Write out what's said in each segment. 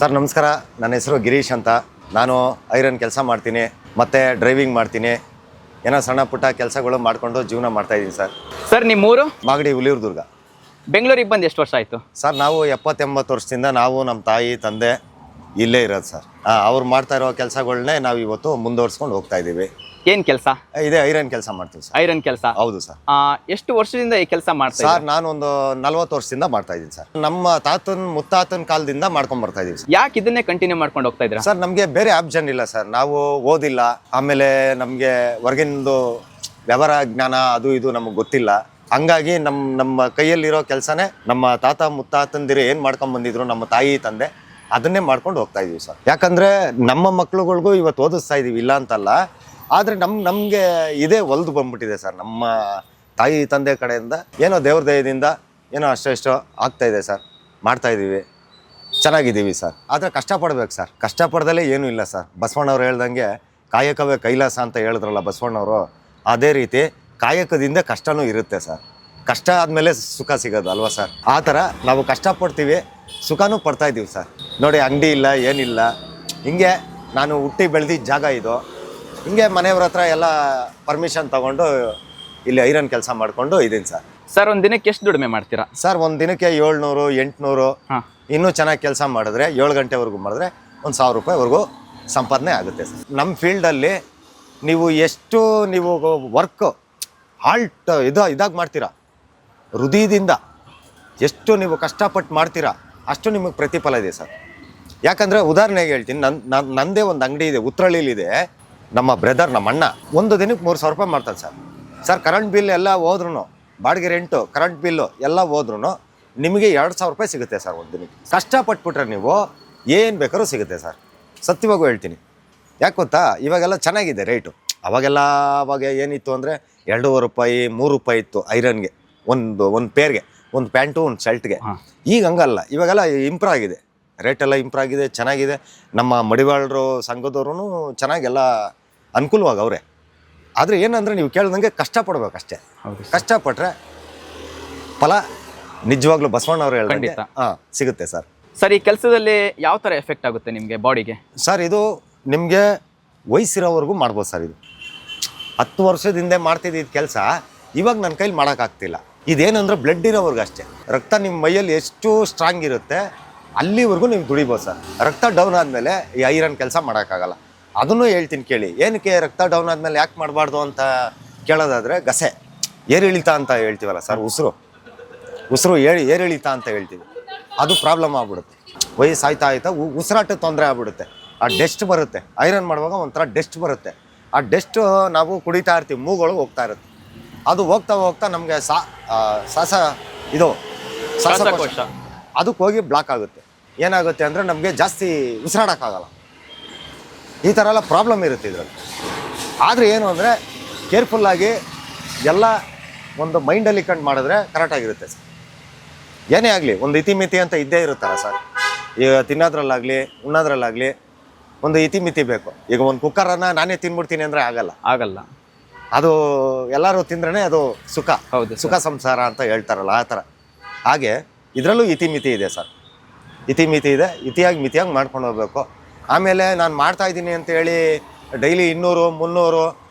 Sir ನಮಸ್ಕಾರ, ನನ್ನ ಹೆಸರು ಗಿರೀಶ್ ಅಂತ. ನಾನು ಐರನ್ ಕೆಲಸ ಮಾಡ್ತೀನಿ, ಮತ್ತು ಡ್ರೈವಿಂಗ್ ಮಾಡ್ತೀನಿ. ಏನೋ ಸಣ್ಣ ಪುಟ್ಟ ಕೆಲಸಗಳು ಮಾಡಿಕೊಂಡು ಜೀವನ ಮಾಡ್ತಾಯಿದ್ದೀನಿ ಸರ್. ಸರ್ ನಿಮ್ಮೂರು? ಮಾಗಡಿ, ಹುಲಿಯೂರು. ಬೆಂಗಳೂರಿಗೆ ಬಂದು ಎಷ್ಟು ವರ್ಷ ಆಯಿತು ಸರ್? ನಾವು 70-80 ವರ್ಷದಿಂದ ನಾವು ನಮ್ಮ ತಾಯಿ ತಂದೆ ಇಲ್ಲೇ ಇರೋದು ಸರ್. ಅವ್ರು ಮಾಡ್ತಾ ಇರೋ ಕೆಲಸಗಳನ್ನೇ ನಾವು ಇವತ್ತು ಮುಂದುವರ್ಸ್ಕೊಂಡು ಹೋಗ್ತಾ ಇದ್ದೀವಿ. ಏನು ಕೆಲಸ? ಇದೇ ಐರನ್ ಕೆಲಸ ಮಾಡ್ತೀವಿ ಸರ್. ಐರನ್ ಕೆಲಸ? ಹೌದು ಸರ್. ಎಷ್ಟು ವರ್ಷದಿಂದ ಈ ಕೆಲಸ ಮಾಡ್ತೀವಿ ಸರ್? ನಾನೊಂದು 40 ವರ್ಷದಿಂದ ಮಾಡ್ತಾ ಇದ್ದೀನಿ ಸರ್. ನಮ್ಮ ಮುತ್ತಾತನ ಕಾಲದಿಂದ ಮಾಡ್ಕೊಂಡು ಬರ್ತಾ ಇದೀವಿ ಸರ್. ಯಾಕೆ ಇದನ್ನೇ ಕಂಟಿನ್ಯೂ ಮಾಡ್ಕೊಂಡು ಹೋಗ್ತಾ ಇದ್ದೀರಾ ಸರ್? ನಮಗೆ ಬೇರೆ ಆಪ್ಷನ್ ಇಲ್ಲ ಸರ್. ನಾವು ಓದಿಲ್ಲ, ಆಮೇಲೆ ನಮಗೆ ಹೊರಗಿಂದು ವ್ಯವಹಾರ ಜ್ಞಾನ ಅದು ಇದು ನಮಗೆ ಗೊತ್ತಿಲ್ಲ. ಹಂಗಾಗಿ ನಮ್ಮ ಕೈಯಲ್ಲಿರೋ ಕೆಲಸನೇ ನಮ್ಮ ತಾತ ಮುತ್ತಾತಂದಿರು ಏನು ಮಾಡ್ಕೊಂಡು ಬಂದಿದ್ರು, ನಮ್ಮ ತಾಯಿ ತಂದೆ ಅದನ್ನೇ ಮಾಡ್ಕೊಂಡು ಹೋಗ್ತಾ ಇದೀವಿ ಸರ್. ಯಾಕಂದರೆ ನಮ್ಮ ಮಕ್ಳುಗಳಿಗೂ ಇವತ್ತು ಓದಿಸ್ತಾ ಇದೀವಿ, ಇಲ್ಲ ಅಂತಲ್ಲ. ಆದರೆ ನಮಗೆ ಇದೇ ಒಲ್ದು ಬಂದ್ಬಿಟ್ಟಿದೆ ಸರ್. ನಮ್ಮ ತಾಯಿ ತಂದೆ ಕಡೆಯಿಂದ ಏನೋ ದೇವ್ರ ದಯದಿಂದ ಏನೋ ಅಷ್ಟೋ ಆಗ್ತಾಯಿದೆ ಸರ್. ಮಾಡ್ತಾಯಿದ್ದೀವಿ, ಚೆನ್ನಾಗಿದ್ದೀವಿ ಸರ್. ಆದರೆ ಕಷ್ಟಪಡ್ಬೇಕು ಸರ್. ಕಷ್ಟಪಡ್ದಲೇ ಏನೂ ಇಲ್ಲ ಸರ್. ಬಸವಣ್ಣವ್ರು ಹೇಳ್ದಂಗೆ ಕಾಯಕವೇ ಕೈಲಾಸ ಅಂತ ಹೇಳಿದ್ರಲ್ಲ ಬಸವಣ್ಣವರು, ಅದೇ ರೀತಿ ಕಾಯಕದಿಂದ ಕಷ್ಟನೂ ಇರುತ್ತೆ ಸರ್. ಕಷ್ಟ ಆದಮೇಲೆ ಸುಖ ಸಿಗೋದು ಅಲ್ವಾ ಸರ್? ಆ ಥರ ನಾವು ಕಷ್ಟಪಡ್ತೀವಿ, ಸುಖನೂ ಪಡ್ತಾಯಿದ್ದೀವಿ ಸರ್. ನೋಡಿ, ಅಂಗಡಿ ಇಲ್ಲ, ಏನಿಲ್ಲ. ಹಿಂಗೆ ನಾನು ಹುಟ್ಟಿ ಬೆಳೆದಿದ್ದ ಜಾಗ ಇದು. ಹಿಂಗೆ ಮನೆಯವ್ರ ಹತ್ರ ಎಲ್ಲ ಪರ್ಮಿಷನ್ ತೊಗೊಂಡು ಇಲ್ಲಿ ಐರನ್ ಕೆಲಸ ಮಾಡಿಕೊಂಡು ಇದ್ದೀನಿ ಸರ್. ಸರ್ ಒಂದು ದಿನಕ್ಕೆ ಎಷ್ಟು ದುಡಿಮೆ ಮಾಡ್ತೀರಾ ಸರ್? ಒಂದು ದಿನಕ್ಕೆ 700, 800. ಇನ್ನೂ ಚೆನ್ನಾಗಿ ಕೆಲಸ ಮಾಡಿದ್ರೆ 7 ಗಂಟೆವರೆಗೂ ಮಾಡಿದ್ರೆ ಒಂದು 1000 ರೂಪಾಯಿವರೆಗೂ ಸಂಪಾದನೆ ಆಗುತ್ತೆ ಸರ್. ನಮ್ಮ ಫೀಲ್ಡಲ್ಲಿ ನೀವು ಎಷ್ಟು ವರ್ಕ್ ಹಾಲ್ಟ್ ಇದಾಗಿ ಮಾಡ್ತೀರಾ, ಹೃದಯದಿಂದ ಎಷ್ಟು ನೀವು ಕಷ್ಟಪಟ್ಟು ಮಾಡ್ತೀರಾ, ಅಷ್ಟು ನಿಮಗೆ ಪ್ರತಿಫಲ ಇದೆ ಸರ್. ಯಾಕಂದರೆ ಉದಾಹರಣೆಗೆ ಹೇಳ್ತೀನಿ, ನಂದೇ ಒಂದು ಅಂಗಡಿ ಇದೆ, ಉತ್ರಳ್ಳಿಲಿದೆ. ನಮ್ಮ ಬ್ರದರ್, ನಮ್ಮ ಅಣ್ಣ ಒಂದು ದಿನಕ್ಕೆ 3000 ರೂಪಾಯಿ ಮಾಡ್ತಾರೆ ಸರ್. ಸರ್, ಕರೆಂಟ್ ಬಿಲ್ ಎಲ್ಲ ಹೋದ್ರೂ, ಬಾಡಿಗೆ ರೆಂಟು, ಕರೆಂಟ್ ಬಿಲ್ಲು ಎಲ್ಲ ಹೋದ್ರೂ ನಿಮಗೆ 2000 ರೂಪಾಯಿ ಸಿಗುತ್ತೆ ಸರ್ ಒಂದು ದಿನಕ್ಕೆ. ಕಷ್ಟಪಟ್ಬಿಟ್ರೆ ನೀವು ಏನು ಬೇಕಾದ್ರೂ ಸಿಗುತ್ತೆ ಸರ್. ಸತ್ಯವಾಗೂ ಹೇಳ್ತೀನಿ. ಯಾಕೆ ಗೊತ್ತಾ? ಇವಾಗೆಲ್ಲ ಚೆನ್ನಾಗಿದೆ ರೇಟು. ಅವಾಗ ಏನಿತ್ತು ಅಂದರೆ 2.5 ರೂಪಾಯಿ 3 ರೂಪಾಯಿ ಇತ್ತು ಐರನ್ಗೆ, ಒಂದು ಪೇರ್ಗೆ, ಒಂದು ಪ್ಯಾಂಟು ಒಂದು ಶರ್ಟ್ಗೆ. ಈಗ ಹಂಗಲ್ಲ, ಇವಾಗೆಲ್ಲ ಇಂಪ್ರೂವ್ ಆಗಿದೆ, ರೇಟೆಲ್ಲ ಇಂಪ್ರೂವ್ ಆಗಿದೆ, ಚೆನ್ನಾಗಿದೆ. ನಮ್ಮ ಮಡಿವಾಳರು ಸಂಘದವ್ರೂ ಚೆನ್ನಾಗೆಲ್ಲ ಅನುಕೂಲವಾಗವ್ರೆ. ಆದರೆ ಏನಂದರೆ ನೀವು ಕೇಳ್ದಂಗೆ ಕಷ್ಟಪಡ್ಬೇಕಷ್ಟೇ. ಕಷ್ಟಪಟ್ಟರೆ ಫಲ ನಿಜವಾಗ್ಲೂ ಬಸವಣ್ಣವ್ರು ಹೇಳ್ದಂಗೆ ಸಿಗುತ್ತೆ ಸರ್. ಸರ್, ಈ ಕೆಲಸದಲ್ಲಿ ಯಾವ ಥರ ಎಫೆಕ್ಟ್ ಆಗುತ್ತೆ ನಿಮಗೆ ಬಾಡಿಗೆ? ಸರ್, ಇದು ನಿಮಗೆ ವಯಸ್ಸಿರೋವರೆಗೂ ಮಾಡ್ಬೋದು ಸರ್. ಇದು 10 ವರ್ಷದ ಹಿಂದೆ ಮಾಡ್ತಿದ್ದ ಕೆಲಸ ಇವಾಗ ನನ್ನ ಕೈಲಿ ಮಾಡೋಕ್ಕಾಗ್ತಿಲ್ಲ. ಇದೇನಂದ್ರೆ ಬ್ಲಡ್ ಇರೋವರೆಗೂ ಅಷ್ಟೇ. ರಕ್ತ ನಿಮ್ಮ ಮೈಯಲ್ಲಿ ಎಷ್ಟು ಸ್ಟ್ರಾಂಗ್ ಇರುತ್ತೆ ಅಲ್ಲಿವರೆಗೂ ನೀವು ದುಡಿಬೋದು ಸರ್. ರಕ್ತ ಡೌನ್ ಆದಮೇಲೆ ಈ ಐರನ್ ಕೆಲಸ ಮಾಡೋಕ್ಕಾಗಲ್ಲ. ಅದನ್ನು ಹೇಳ್ತೀನಿ ಕೇಳಿ. ಏನಕ್ಕೆ ರಕ್ತ ಡೌನ್ ಆದಮೇಲೆ ಯಾಕೆ ಮಾಡಬಾರ್ದು ಅಂತ ಕೇಳೋದಾದರೆ, ಗಸೆ ಏರಿಳಿತ ಅಂತ ಹೇಳ್ತೀವಲ್ಲ ಸರ್, ಉಸಿರು ಏರಿಳಿತ ಅಂತ ಹೇಳ್ತೀವಿ. ಅದು ಪ್ರಾಬ್ಲಮ್ ಆಗ್ಬಿಡುತ್ತೆ. ವಯಸ್ಸಾಯ್ತಾ ಉಸಿರಾಟ ತೊಂದರೆ ಆಗ್ಬಿಡುತ್ತೆ. ಆ ಡಸ್ಟ್ ಬರುತ್ತೆ, ಐರನ್ ಮಾಡುವಾಗ ಒಂಥರ ಡಸ್ಟ್ ಬರುತ್ತೆ. ಆ ಡಸ್ಟು ನಾವು ಕುಡಿತಾ ಇರ್ತೀವಿ, ಮೂಗೊಳಗೆ ಹೋಗ್ತಾ ಇರುತ್ತೆ. ಅದು ಹೋಗ್ತಾ ನಮಗೆ ಶ್ವಾಸಕೋಶ ಅದಕ್ಕೆ ಹೋಗಿ ಬ್ಲಾಕ್ ಆಗುತ್ತೆ. ಏನಾಗುತ್ತೆ ಅಂದರೆ ನಮಗೆ ಜಾಸ್ತಿ ಉಸಿರಾಡೋಕ್ಕಾಗಲ್ಲ. ಈ ಥರ ಎಲ್ಲ ಪ್ರಾಬ್ಲಮ್ ಇರುತ್ತೆ ಇದರಲ್ಲಿ. ಆದರೆ ಏನು ಅಂದರೆ ಕೇರ್ಫುಲ್ಲಾಗಿ ಎಲ್ಲ ಒಂದು ಮೈಂಡಲ್ಲಿ ಕಂಡು ಮಾಡಿದ್ರೆ ಕರೆಕ್ಟಾಗಿರುತ್ತೆ ಸರ್. ಏನೇ ಆಗಲಿ ಒಂದು ಇತಿಮಿತಿ ಅಂತ ಇದ್ದೇ ಇರುತ್ತಲ್ಲ ಸರ್. ಈಗ ತಿನ್ನೋದ್ರಲ್ಲಾಗಲಿ ಉಣ್ಣೋದ್ರಲ್ಲಾಗಲಿ ಒಂದು ಇತಿಮಿತಿ ಬೇಕು. ಈಗ ಒಂದು ಕುಕ್ಕರನ್ನು ನಾನೇ ತಿನ್ಬಿಡ್ತೀನಿ ಅಂದರೆ ಆಗಲ್ಲ. ಅದು ಎಲ್ಲರೂ ತಿಂದ್ರೇ ಅದು ಸುಖ. ಹೌದು, ಸುಖ ಸಂಸಾರ ಅಂತ ಹೇಳ್ತಾರಲ್ಲ, ಆ ಥರ. ಹಾಗೆ ಇದರಲ್ಲೂ ಇತಿಮಿತಿ ಇದೆ ಸರ್. ಇತಿಮಿತಿ ಇದೆ, ಮಿತಿಯಾಗಿ ಮಾಡ್ಕೊಂಡು ಹೋಗ್ಬೇಕು. ಆಮೇಲೆ ನಾನು ಮಾಡ್ತಾಯಿದ್ದೀನಿ ಅಂತೇಳಿ ಡೈಲಿ 200, 300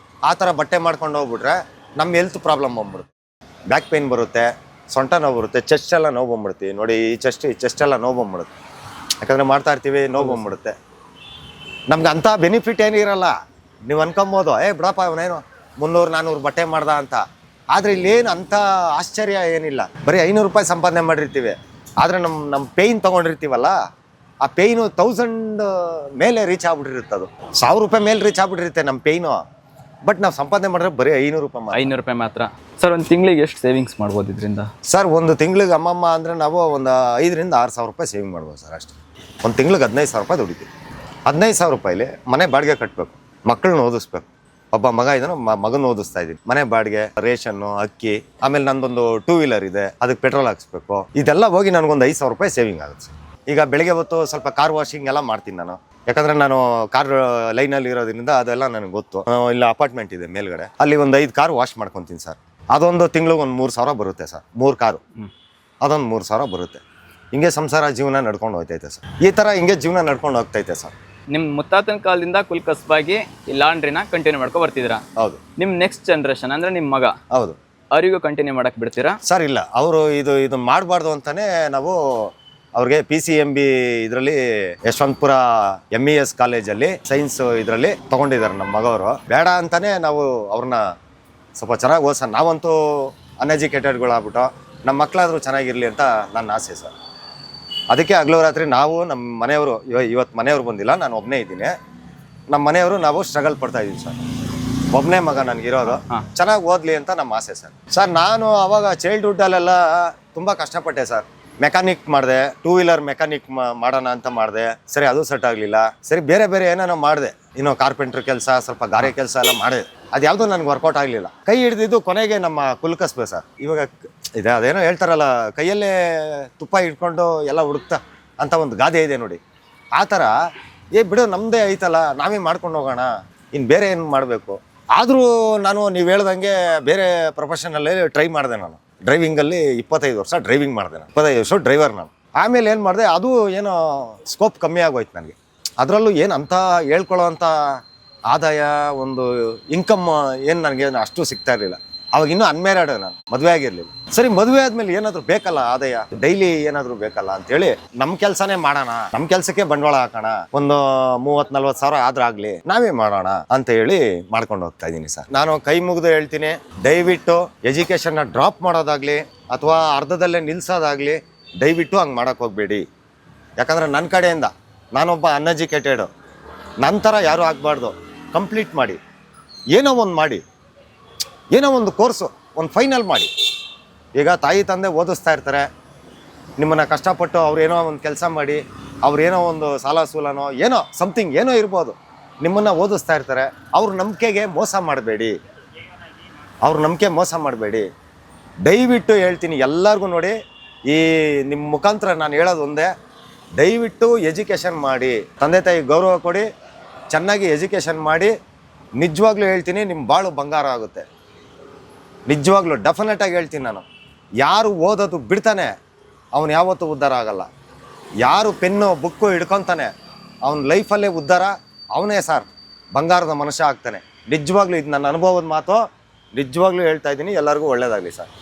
ಆ ಥರ ಬಟ್ಟೆ ಮಾಡ್ಕೊಂಡು ಹೋಗ್ಬಿಟ್ರೆ ನಮ್ಮ ಹೆಲ್ತ್ ಪ್ರಾಬ್ಲಮ್ ಬಂದ್ಬಿಡುತ್ತೆ. ಬ್ಯಾಕ್ ಪೇಯ್ನ್ ಬರುತ್ತೆ, ಸೊಂಟ ನೋವು ಬರುತ್ತೆ, ಚೆಸ್ಟ್ ಎಲ್ಲ ನೋವು ಬಂದ್ಬಿಡ್ತೀವಿ. ನೋಡಿ, ಈ ಚೆಸ್ಟ್ ಎಲ್ಲ ನೋವು ಬಂದ್ಬಿಡುತ್ತೆ. ಯಾಕಂದರೆ ಮಾಡ್ತಾಯಿರ್ತೀವಿ, ನೋವು ಬಂದ್ಬಿಡುತ್ತೆ. ನಮ್ಗೆ ಅಂಥ ಬೆನಿಫಿಟ್ ಏನಿರಲ್ಲ. ನೀವು ಅನ್ಕೊಬೋದು, ಬಿಡಪ್ಪ ಅವನೇನು 300-400 ಬಟ್ಟೆ ಮಾಡ್ದ ಅಂತ. ಆದರೆ ಇಲ್ಲೇನು ಅಂಥ ಆಶ್ಚರ್ಯ ಏನಿಲ್ಲ. ಬರೀ 500 ರೂಪಾಯಿ ಸಂಪಾದನೆ ಮಾಡಿರ್ತೀವಿ. ಆದರೆ ನಮ್ಮ ಪೇಯ್ನ್ ತೊಗೊಂಡಿರ್ತೀವಲ್ಲ, ಆ ಪೇಯ್ನು 1000 ಮೇಲೆ ರೀಚ್ ಆಗ್ಬಿಟ್ಟಿರುತ್ತೆ. ಅದು 1000 ರೂಪಾಯಿ ಮೇಲೆ ರೀಚ್ ಆಗ್ಬಿಟ್ಟಿರುತ್ತೆ ನಮ್ಮ ಪೇಯ್ನು. ಬಟ್ ನಾವು ಸಂಪಾದನೆ ಮಾಡಿದ್ರೆ ಬರೀ 500 ರೂಪಾಯಿ ಮಾತ್ರ. ಸರ್, ಒಂದು ತಿಂಗಳಿಗೆ ಎಷ್ಟು ಸೇವಿಂಗ್ಸ್ ಮಾಡ್ಬೋದು ಇದರಿಂದ? ಸರ್, ಒಂದು ತಿಂಗಳಿಗೆ ಅಮ್ಮಮ್ಮ ಅಂದರೆ ನಾವು ಒಂದು 5,000-6,000 ರೂಪಾಯಿ ಸೇವಿಂಗ್ ಮಾಡ್ಬೋದು ಸರ್ ಅಷ್ಟೇ. ಒಂದು ತಿಂಗಳಿಗೆ 15,000 ರೂಪಾಯಿ ದುಡಿತೀವಿ. 15,000 ರೂಪಾಯಿಲಿ ಮನೆ ಬಾಡಿಗೆ ಕಟ್ಟಬೇಕು, ಮಕ್ಕಳನ್ನ ಓದಿಸ್ಬೇಕು. ಒಬ್ಬ ಮಗ ಇದ್ದಾನೆ, ಮಗನ ಓದಿಸ್ತಾ ಇದ್ದೀನಿ. ಮನೆ ಬಾಡಿಗೆ, ರೇಷನ್ನು, ಅಕ್ಕಿ, ಆಮೇಲೆ ನಂದೊಂದು 2 ವೀಲರ್ ಇದೆ, ಅದಕ್ಕೆ ಪೆಟ್ರೋಲ್ ಹಾಕ್ಸ್ಬೇಕು. ಇದೆಲ್ಲ ಹೋಗಿ ನನಗೊಂದು 5,000 ರೂಪಾಯಿ ಸೇವಿಂಗ್ ಆಗುತ್ತೆ. ಈಗ ಬೆಳಗ್ಗೆ ಹೊತ್ತು ಸ್ವಲ್ಪ ಕಾರ್ ವಾಷಿಂಗ್ ಎಲ್ಲ ಮಾಡ್ತೀನಿ ನಾನು. ಯಾಕಂದರೆ ನಾನು ಕಾರ್ ಲೈನಲ್ಲಿ ಇರೋದ್ರಿಂದ ಅದೆಲ್ಲ ನನಗೆ ಗೊತ್ತು. ಇಲ್ಲ ಅಪಾರ್ಟ್ಮೆಂಟ್ ಇದೆ ಮೇಲ್ಗಡೆ, ಅಲ್ಲಿ ಒಂದು 5 ಕಾರ್ ವಾಶ್ ಮಾಡ್ಕೊತೀನಿ ಸರ್. ಅದೊಂದು ತಿಂಗಳಿಗೆ ಒಂದು 3,000 ಬರುತ್ತೆ ಸರ್. 3 ಕಾರು, ಅದೊಂದು 3,000 ಬರುತ್ತೆ. ಹಿಂಗೆ ಸಂಸಾರ ಜೀವನ ನಡ್ಕೊಂಡು ಹೋಗ್ತೈತೆ ಸರ್. ಈ ಥರ ಹಿಂಗೆ ಜೀವನ ನಡ್ಕೊಂಡು ಹೋಗ್ತೈತೆ ಸರ್. ನಿಮ್ಮ ಮುತ್ತಾತನ ಕಾಲದಿಂದ ಕುಲ್ ಕಸ್ಬಾಗಿ ಈ ಲಾಂಡ್ರಿನ ಕಂಟಿನ್ಯೂ ಮಾಡ್ಕೊ ಬರ್ತಿದ್ದೀರಾ. ಹೌದು. ನಿಮ್ಮ ನೆಕ್ಸ್ಟ್ ಜನ್ರೇಷನ್ ಅಂದರೆ ನಿಮ್ಮ ಮಗ, ಹೌದು. ಅವರಿಗೂ ಕಂಟಿನ್ಯೂ ಮಾಡಕ್ಕೆ ಬಿಡ್ತೀರಾ ಸರ್? ಇಲ್ಲ, ಅವರು ಇದು ಮಾಡಬಾರ್ದು ಅಂತಲೇ ನಾವು ಅವ್ರಿಗೆ PCMB ಇದರಲ್ಲಿ ಯಶವಂತಪುರ MES ಕಾಲೇಜಲ್ಲಿ ಸೈನ್ಸ್ ಇದರಲ್ಲಿ ತೊಗೊಂಡಿದ್ದಾರೆ ನಮ್ಮ ಮಗವರು. ಬೇಡ ಅಂತಲೇ ನಾವು ಅವ್ರನ್ನ ಸ್ವಲ್ಪ ಚೆನ್ನಾಗಿ ಓದಿಸ, ನಾವಂತೂ ಅನ್ಎಜುಕೇಟೆಡ್ಗಳಾಗ್ಬಿಟ್ಟು ನಮ್ಮ ಮಕ್ಕಳಾದರೂ ಚೆನ್ನಾಗಿರಲಿ ಅಂತ ನನ್ನ ಆಸೆ ಸರ್. ಅದಕ್ಕೆ ಹಗಲು ರಾತ್ರಿ ನಾವು ನಮ್ಮ ಮನೆಯವರು, ಇವತ್ತು ಮನೆಯವರು ಬಂದಿಲ್ಲ, ನಾನು ಒಬ್ಬನೇ ಇದ್ದೀನಿ, ನಮ್ಮ ಮನೆಯವರು ನಾವು ಸ್ಟ್ರಗಲ್ ಪಡ್ತಾ ಇದ್ದೀವಿ ಸರ್. ಒಬ್ಬನೇ ಮಗ ನನಗಿರೋದು, ಚೆನ್ನಾಗಿ ಓದಲಿ ಅಂತ ನಮ್ಮ ಆಸೆ ಸರ್. ಸರ್ ನಾನು ಅವಾಗ ಚೈಲ್ಡ್ಹುಡ್ಡಲ್ಲೆಲ್ಲ ತುಂಬ ಕಷ್ಟಪಟ್ಟೆ ಸರ್. ಮೆಕ್ಯಾನಿಕ್ ಮಾಡಿದೆ, 2 ವೀಲರ್ ಮೆಕ್ಯಾನಿಕ್ ಮಾಡೋಣ ಅಂತ ಮಾಡಿದೆ. ಸರಿ, ಅದು ಸೆಟ್ ಆಗಲಿಲ್ಲ. ಸರಿ, ಬೇರೆ ಬೇರೆ ಏನೇನೋ ಮಾಡಿದೆ, ಇನ್ನು ಕಾರ್ಪೆಂಟ್ರ್ ಕೆಲಸ, ಸ್ವಲ್ಪ ಗಾರೆ ಕೆಲಸ ಎಲ್ಲ ಮಾಡಿದೆ. ಅದು ಯಾವುದೂ ನನಗೆ ವರ್ಕೌಟ್ ಆಗಲಿಲ್ಲ. ಕೈ ಹಿಡಿದಿದ್ದು ಕೊನೆಗೆ ನಮ್ಮ ಕುಲ್ಕಸ್ಬೆ ಸರ್. ಇವಾಗ ಇದೆ, ಅದೇನೋ ಹೇಳ್ತಾರಲ್ಲ, ಕೈಯಲ್ಲೇ ತುಪ್ಪ ಇಟ್ಕೊಂಡು ಎಲ್ಲ ಹುಡುಕ್ತಾ ಅಂತ ಒಂದು ಗಾದೆ ಇದೆ ನೋಡಿ. ಆ ಥರ ಬಿಡು, ನಮ್ಮದೇ ಐತಲ್ಲ, ನಾವೇ ಮಾಡ್ಕೊಂಡು ಹೋಗೋಣ, ಇನ್ನು ಬೇರೆ ಏನು ಮಾಡಬೇಕು. ಆದರೂ ನಾನು ನೀವು ಹೇಳ್ದಂಗೆ ಬೇರೆ ಪ್ರೊಫೆಷನಲ್ಲೇ ಟ್ರೈ ಮಾಡಿದೆ. ನಾನು ಡ್ರೈವಿಂಗಲ್ಲಿ 25 ವರ್ಷ ಡ್ರೈವಿಂಗ್ ಮಾಡಿದೆ. ನಾನು 25 ವರ್ಷ ಡ್ರೈವರ್ ನಾನು. ಆಮೇಲೆ ಏನು ಮಾಡಿದೆ, ಅದು ಏನೋ ಸ್ಕೋಪ್ ಕಮ್ಮಿ ಆಗೋಯ್ತು ನನಗೆ. ಅದರಲ್ಲೂ ಏನು ಅಂತ ಹೇಳ್ಕೊಳ್ಳೋ ಅಂಥ ಆದಾಯ, ಒಂದು ಇನ್ಕಮ್ ಏನು ನನಗೆ ಅಷ್ಟು ಸಿಗ್ತಾ ಇರಲಿಲ್ಲ. ಅವಾಗ ಇನ್ನೂ ಅನ್ಮ್ಯಾರಿಡ್, ನಾನು ಮದುವೆ ಆಗಿರಲಿಲ್ಲ. ಸರಿ, ಮದುವೆ ಆದಮೇಲೆ ಏನಾದರೂ ಬೇಕಲ್ಲ ಆದಾಯ, ಡೈಲಿ ಏನಾದರೂ ಬೇಕಲ್ಲ ಅಂತೇಳಿ ನಮ್ಮ ಕೆಲಸನೇ ಮಾಡೋಣ, ನಮ್ಮ ಕೆಲಸಕ್ಕೆ ಬಂಡವಾಳ ಹಾಕೋಣ, ಒಂದು 30-40 ಸಾವಿರ ಆದ್ರೂ ಆಗಲಿ, ನಾವೇ ಮಾಡೋಣ ಅಂತ ಹೇಳಿ ಮಾಡ್ಕೊಂಡು ಹೋಗ್ತಾ ಇದ್ದೀನಿ ಸರ್. ನಾನು ಕೈ ಮುಗಿದು ಹೇಳ್ತೀನಿ, ದಯವಿಟ್ಟು ಎಜುಕೇಷನ್ನ ಡ್ರಾಪ್ ಮಾಡೋದಾಗಲಿ ಅಥವಾ ಅರ್ಧದಲ್ಲೇ ನಿಲ್ಲಿಸೋದಾಗಲಿ ದಯವಿಟ್ಟು ಹಂಗೆ ಮಾಡೋಕ್ಕೆ ಹೋಗಬೇಡಿ. ಯಾಕಂದರೆ ನನ್ನ ಕಡೆಯಿಂದ ನಾನೊಬ್ಬ ಅನ್ಎಜುಕೇಟೆಡು, ನನ್ನ ಥರ ಯಾರೂ ಆಗಬಾರ್ದು. ಕಂಪ್ಲೀಟ್ ಮಾಡಿ, ಏನೋ ಒಂದು ಮಾಡಿ, ಏನೋ ಒಂದು ಕೋರ್ಸು, ಒಂದು ಫೈನಲ್ ಮಾಡಿ. ಈಗ ತಾಯಿ ತಂದೆ ಓದಿಸ್ತಾ ಇರ್ತಾರೆ, ನಿಮ್ಮನ್ನು ಕಷ್ಟಪಟ್ಟು ಅವ್ರೇನೋ ಒಂದು ಕೆಲಸ ಮಾಡಿ, ಅವ್ರೇನೋ ಒಂದು ಸಾಲ ಸೂಲನೋ ಏನೋ ಸಮಥಿಂಗ್ ಏನೋ ಇರ್ಬೋದು, ನಿಮ್ಮನ್ನು ಓದಿಸ್ತಾ ಇರ್ತಾರೆ. ಅವ್ರ ನಂಬಿಕೆಗೆ ಮೋಸ ಮಾಡಬೇಡಿ, ಅವ್ರ ನಂಬಿಕೆ ಮೋಸ ಮಾಡಬೇಡಿ. ದಯವಿಟ್ಟು ಹೇಳ್ತೀನಿ ಎಲ್ಲರಿಗೂ, ನೋಡಿ, ಈ ನಿಮ್ಮ ಮುಖಾಂತರ ನಾನು ಹೇಳೋದು ಒಂದೇ, ದಯವಿಟ್ಟು ಎಜುಕೇಷನ್ ಮಾಡಿ, ತಂದೆ ತಾಯಿ ಗೌರವ ಕೊಡಿ, ಚೆನ್ನಾಗಿ ಎಜುಕೇಷನ್ ಮಾಡಿ. ನಿಜವಾಗ್ಲೂ ಹೇಳ್ತೀನಿ, ನಿಮ್ಮ ಬಾಳು ಬಂಗಾರ ಆಗುತ್ತೆ. ನಿಜವಾಗ್ಲೂ ಡೆಫಿನೆಟಾಗಿ ಹೇಳ್ತೀನಿ ನಾನು. ಯಾರು ಓದೋದು ಬಿಡ್ತಾನೆ ಅವನು ಯಾವತ್ತೂ ಉದ್ಧಾರ ಆಗಲ್ಲ. ಯಾರು ಪೆನ್ನು ಬುಕ್ಕು ಹಿಡ್ಕೊತಾನೆ ಅವನ ಲೈಫಲ್ಲೇ ಉದ್ಧಾರ, ಅವನೇ ಸರ್ ಬಂಗಾರದ ಮನುಷ್ಯ ಆಗ್ತಾನೆ. ನಿಜವಾಗ್ಲೂ ಇದು ನನ್ನ ಅನುಭವದ ಮಾತು, ನಿಜವಾಗ್ಲೂ ಹೇಳ್ತಾ ಇದ್ದೀನಿ. ಎಲ್ಲರಿಗೂ ಒಳ್ಳೆಯದಾಗಲಿ ಸರ್.